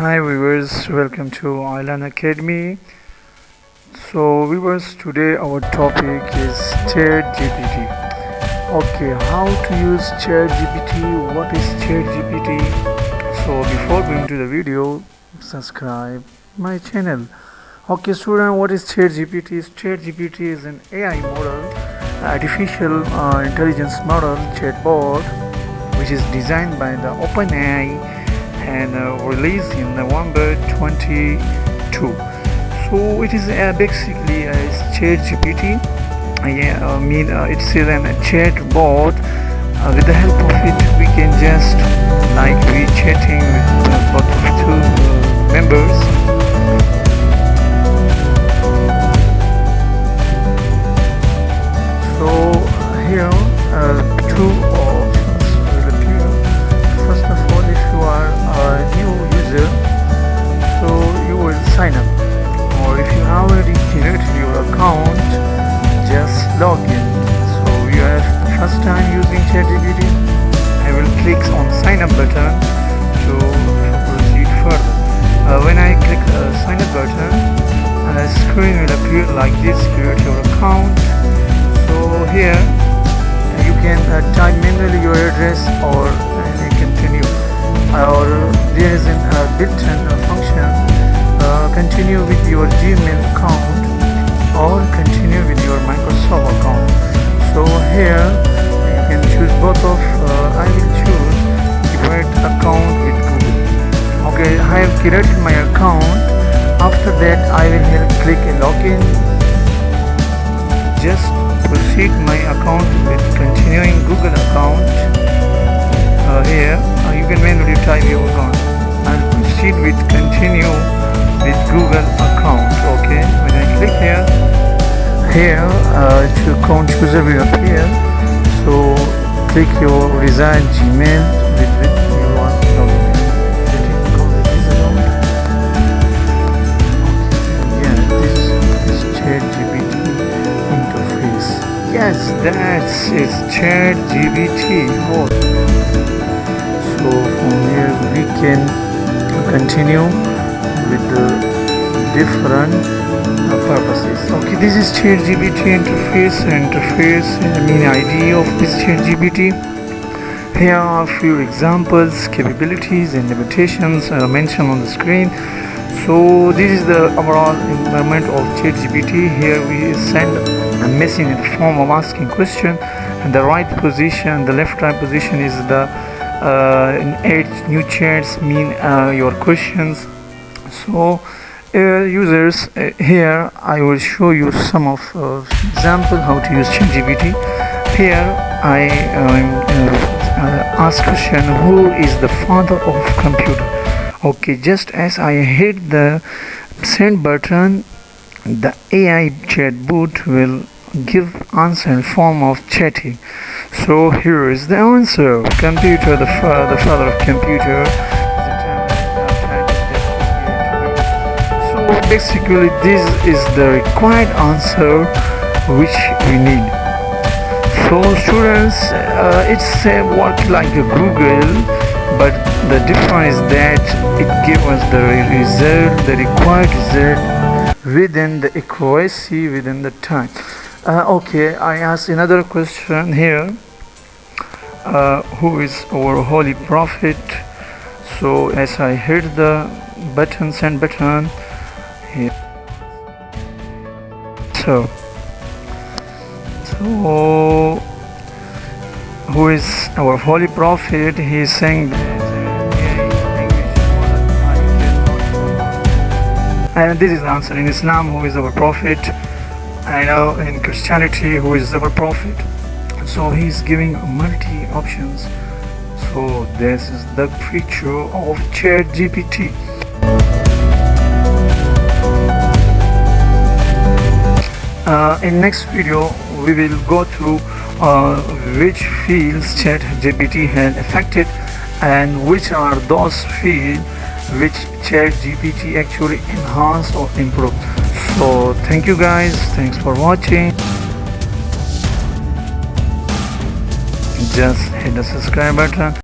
Hi viewers, welcome to iLearnAcademy. So viewers, today our topic is Chat GPT. Okay, how to use Chat GPT? What is Chat GPT? So before going to the video, subscribe my channel. Okay student, what is Chat GPT? Chat GPT is an AI model, artificial intelligence model chatbot, which is designed by the OpenAI and released in November 22. So it is basically a chat GPT. It's a chat bot. With the help of it, we can just like we chatting with both of two members. So here two options will appear. First of all, if you are a new user, so you will sign up, or if you have already created your account, just log in. So you are first time using ChatGPT, I will click on sign up button to proceed further. When I click sign up button, a screen will appear like this: create your account. So here you can type manually your address, or you continue, or there is a built-in function, continue with your Gmail account or continue with your Microsoft account. So here you can choose both of, I will choose create account with Google. Okay, I have created my account. After that I will click login. Just proceed my account with continuing Google account. Here you can manually type your account. I'll proceed with continue with Google account. Okay, when I click here to account user will appear. So click your reside Gmail with you want to log in. Yeah, this is Chat GPT interface. Yes, that's its Chat GPT. So from here we can continue with the different purposes. Okay, this is Chat GPT interface. ID of this Chat GPT. Here are a few examples, capabilities and limitations mentioned on the screen. So this is the overall environment of Chat GPT. Here we send a message in the form of asking question, and the right position, the left right position is the add new chats, mean your questions. So users, here I will show you some of example how to use ChatGPT. Here I ask question: who is the father of computer? Okay, just as I hit the send button, the AI chatbot will give answer in form of chatting. So here is the answer: computer, the father of computer. So basically this is the required answer which we need. So students, it's work like a Google, but the difference is that it gives us the result, the required result within the accuracy, within the time. Okay, I ask another question here. Who is our holy prophet? So as I hit the button, send button here. So who is our holy prophet? He is saying that and this is the answer. In Islam, who is our prophet? I know in Christianity, who is our prophet? So he's giving multi options. So this is the feature of Chat GPT. In next video we will go through which fields Chat GPT has affected and which are those fields which Chat GPT actually enhanced or improved. So thank you guys, thanks for watching. Just hit the subscribe button.